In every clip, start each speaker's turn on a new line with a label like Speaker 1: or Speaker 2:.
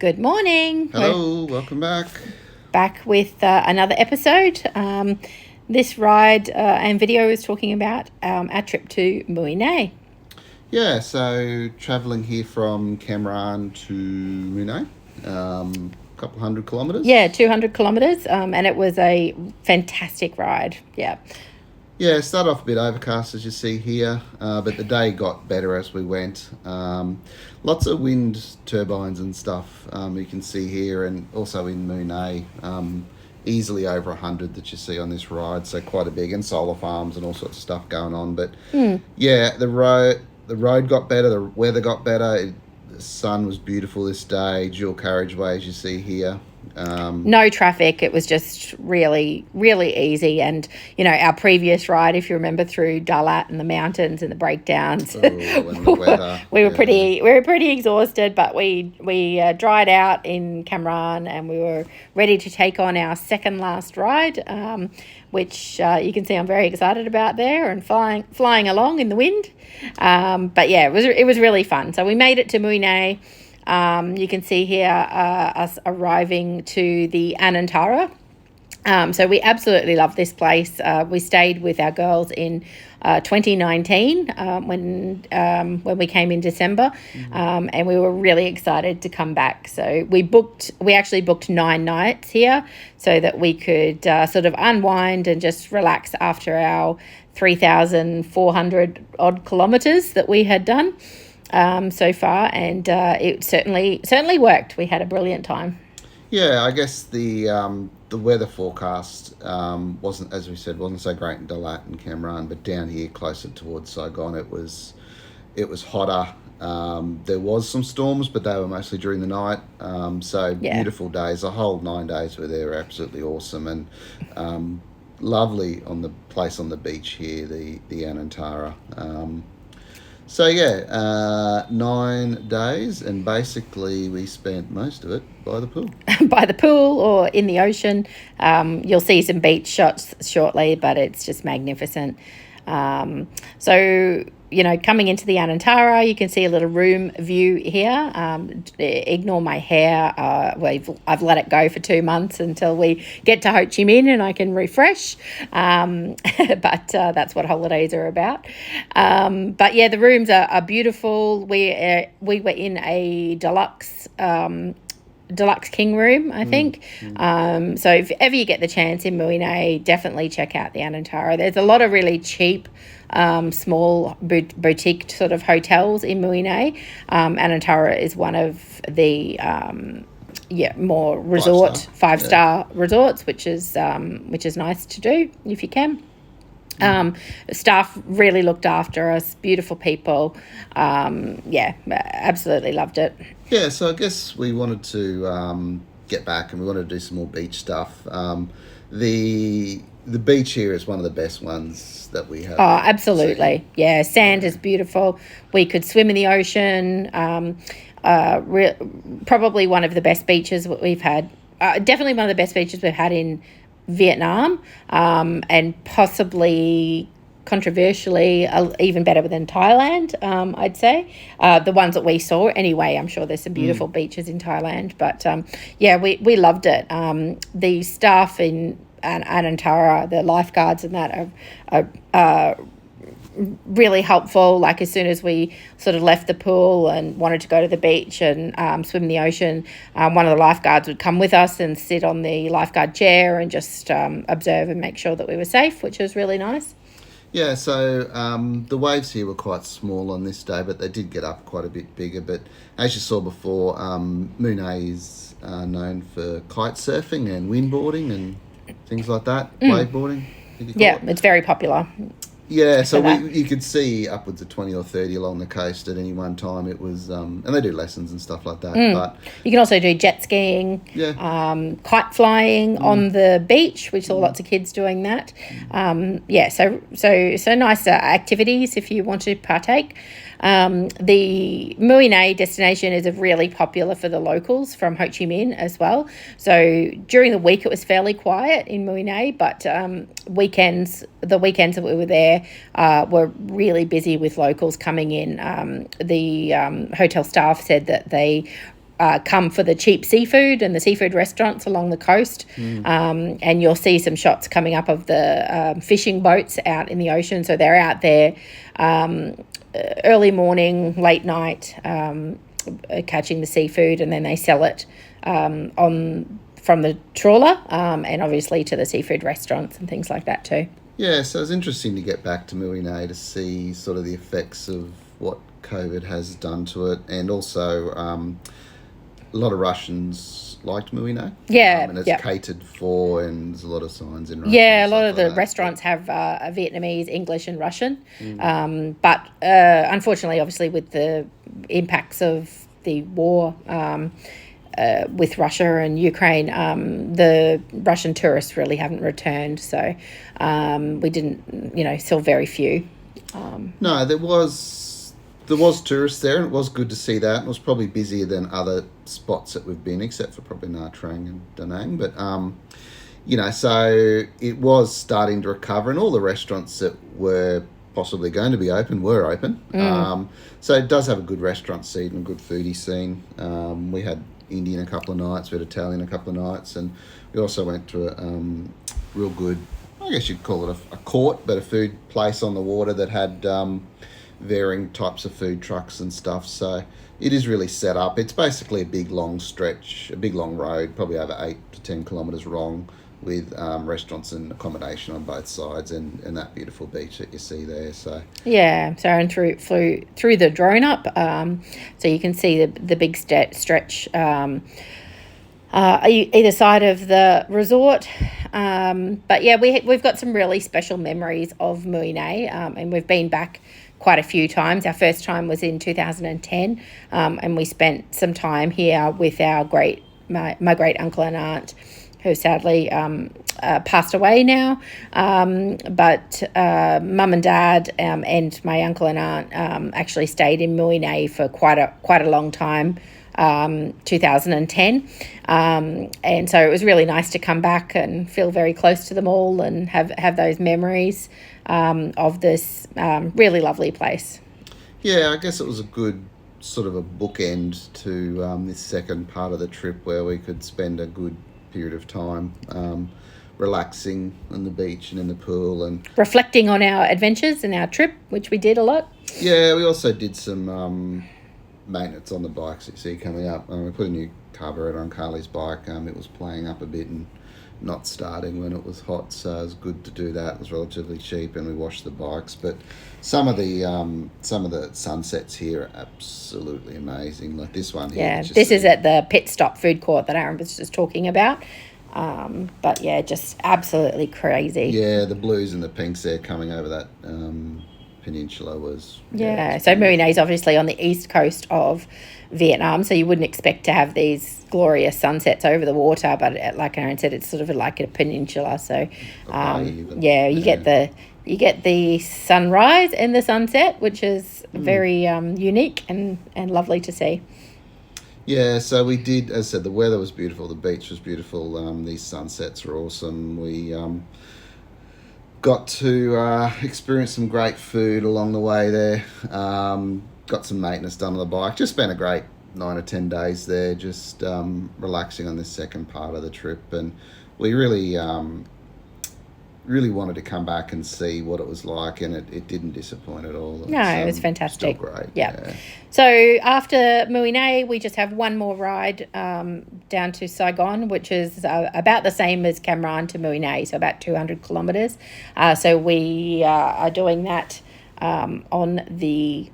Speaker 1: Good morning.
Speaker 2: Hello, welcome back.
Speaker 1: Back with another episode. This ride and video is talking about our trip to Mui Ne.
Speaker 2: Yeah, so travelling here from Cameron to Mui Ne, a couple hundred kilometres.
Speaker 1: Yeah, 200 kilometres, and it was a fantastic ride. Yeah.
Speaker 2: Yeah, started off a bit overcast as you see here, but the day got better as we went. Lots of wind turbines and stuff you can see here, and also in Mui Ne, easily over 100 that you see on this ride, so quite a big, and solar farms and all sorts of stuff going on. But yeah, the road got better, the weather got better, the sun was beautiful this day, dual carriageway as you see here.
Speaker 1: No traffic. It was just really, really easy. And, you know, our previous ride, if you remember, through Dalat and the mountains and the breakdowns,
Speaker 2: and the weather.
Speaker 1: we were pretty exhausted, but we dried out in Cameron and we were ready to take on our second last ride, which you can see I'm very excited about there, and flying along in the wind. But yeah, it was really fun. So we made it to Mui Ne. You can see here us arriving to the Anantara. So we absolutely love this place. We stayed with our girls in 2019 when we came in December, and we were really excited to come back. So we actually booked 9 nights here so that we could sort of unwind and just relax after our 3,400 odd kilometres that we had done so far, and it certainly worked. We had a brilliant time.
Speaker 2: Yeah, I guess the weather forecast wasn't, as we said, wasn't so great in Dalat and Cameron, but down here closer towards Saigon, it was hotter. There was some storms, but they were mostly during the night. So beautiful days. The whole 9 days were there, absolutely awesome, and lovely on the place on the beach here, the Anantara. So yeah, 9 days, and basically we spent most of it by the pool.
Speaker 1: By the pool or in the ocean. You'll see some beach shots shortly, but it's just magnificent. So, you know, coming into the Anantara, you can see a little room view here. Ignore my hair. I've let it go for 2 months until we get to Ho Chi Minh and I can refresh. But that's what holidays are about. But yeah, the rooms are beautiful. We were in a deluxe king room, I think. So if ever you get the chance in Mui Ne, definitely check out the Anantara. There's a lot of really cheap small boutique sort of hotels in Mui Ne. Anantara is one of the more resort five-star resorts, which is nice to do if you can. Staff really looked after us, beautiful people. Absolutely loved it.
Speaker 2: Yeah, so I guess we wanted to get back and we wanted to do some more beach stuff. The beach here is one of the best ones that we have.
Speaker 1: Oh, absolutely. Seen. Yeah, sand is beautiful. We could swim in the ocean. Probably one of the best beaches we've had. Definitely one of the best beaches we've had in Vietnam, and possibly controversially even better than Thailand, I'd say. The ones that we saw anyway. I'm sure there's some beautiful beaches in Thailand, but we loved it. The staff in Anantara, the lifeguards and that are really helpful. Like as soon as we sort of left the pool and wanted to go to the beach and swim in the ocean, one of the lifeguards would come with us and sit on the lifeguard chair and just observe and make sure that we were safe, which was really nice.
Speaker 2: Yeah, so the waves here were quite small on this day, but they did get up quite a bit bigger. But as you saw before, Mui Ne is known for kite surfing and windboarding and things like that, waveboarding.
Speaker 1: Yeah, it's very popular.
Speaker 2: Yeah, so you could see upwards of 20 or 30 along the coast at any one time. It was, and they do lessons and stuff like that. But
Speaker 1: you can also do jet skiing, kite flying on the beach. We saw lots of kids doing that. So nice activities if you want to partake. The Mui Ne destination is really popular for the locals from Ho Chi Minh as well. So during the week it was fairly quiet in Mui Ne, but the weekends that we were there were really busy with locals coming in. The hotel staff said that they come for the cheap seafood and the seafood restaurants along the coast. And you'll see some shots coming up of the fishing boats out in the ocean. So they're out there early morning, late night, catching the seafood, and then they sell it from the trawler, and obviously to the seafood restaurants and things like that too.
Speaker 2: Yeah, so it's interesting to get back to Mui Ne to see sort of the effects of what COVID has done to it, and also a lot of Russians liked Mui Ne.
Speaker 1: Yeah,
Speaker 2: and it's catered for, and there's a lot of signs in Russian.
Speaker 1: Yeah, a lot of
Speaker 2: like
Speaker 1: the
Speaker 2: that.
Speaker 1: restaurants have Vietnamese, English, and Russian. But unfortunately, obviously, with the impacts of the war with Russia and Ukraine, the Russian tourists really haven't returned. So we didn't, saw very few.
Speaker 2: No, there was tourists there, and it was good to see that. It was probably busier than other spots that we've been, except for probably Nha Trang and Da Nang. But so it was starting to recover, and all the restaurants that were possibly going to be open were open. So it does have a good restaurant scene and a good foodie scene. We had Indian a couple of nights, we had Italian a couple of nights, and we also went to a real good, I guess you'd call it a court, but a food place on the water that had varying types of food trucks and stuff. So it is really set up. It's basically a big long stretch, a big long road, probably over 8 to 10 kilometres long, with restaurants and accommodation on both sides, and that beautiful beach that you see there. So
Speaker 1: and flew through the drone up, so you can see the big stretch either side of the resort. But yeah, we've got some really special memories of Mui Ne, and we've been back quite a few times. Our first time was in 2010, and we spent some time here with our my great uncle and aunt, who sadly passed away now. But mum and dad and my uncle and aunt actually stayed in Mui Ne for quite a long time, 2010. And so it was really nice to come back and feel very close to them all and have those memories of this really lovely place.
Speaker 2: Yeah, I guess it was a good sort of a bookend to this second part of the trip, where we could spend a good period of time relaxing on the beach and in the pool and
Speaker 1: reflecting on our adventures and our trip, which we did a lot.
Speaker 2: Yeah, we also did some maintenance on the bikes that you see coming up. We put a new carburetor on Carly's bike. It was playing up a bit and not starting when it was hot, so it was good to do that. It was relatively cheap, and we washed the bikes. But some of the sunsets here are absolutely amazing. Like this one here.
Speaker 1: Yeah, this is at the Pit Stop food court that Aaron was just talking about. But yeah, just absolutely crazy.
Speaker 2: Yeah, the blues and the pinks there coming over that peninsula was...
Speaker 1: Yeah, so Mui Ne is obviously on the east coast of Vietnam, so you wouldn't expect to have these glorious sunsets over the water, but like Aaron said, it's sort of like a peninsula. So you get the sunrise and the sunset, which is very unique and lovely to see.
Speaker 2: Yeah, so we did, as I said, the weather was beautiful, the beach was beautiful, these sunsets were awesome. We got to experience some great food along the way there, got some maintenance done on the bike, just spent a great 9 or 10 days there, just relaxing on this second part of the trip, and we really wanted to come back and see what it was like, and it didn't disappoint at all.
Speaker 1: It was fantastic.
Speaker 2: Still great.
Speaker 1: Yeah. So after Mui Ne, we just have one more ride down to Saigon, which is about the same as Cam Ranh to Mui Ne, so about 200 kilometres. So we are doing that on the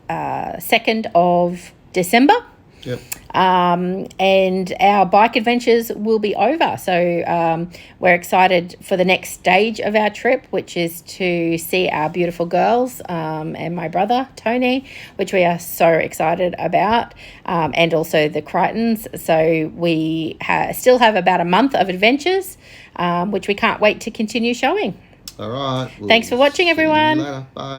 Speaker 1: 2nd of December.
Speaker 2: Yep.
Speaker 1: And our bike adventures will be over. So we're excited for the next stage of our trip, which is to see our beautiful girls and my brother, Tony, which we are so excited about, and also the Crichtons. So we still have about a month of adventures, which we can't wait to continue showing.
Speaker 2: All right.
Speaker 1: Thanks for watching, everyone.
Speaker 2: See you later. Bye.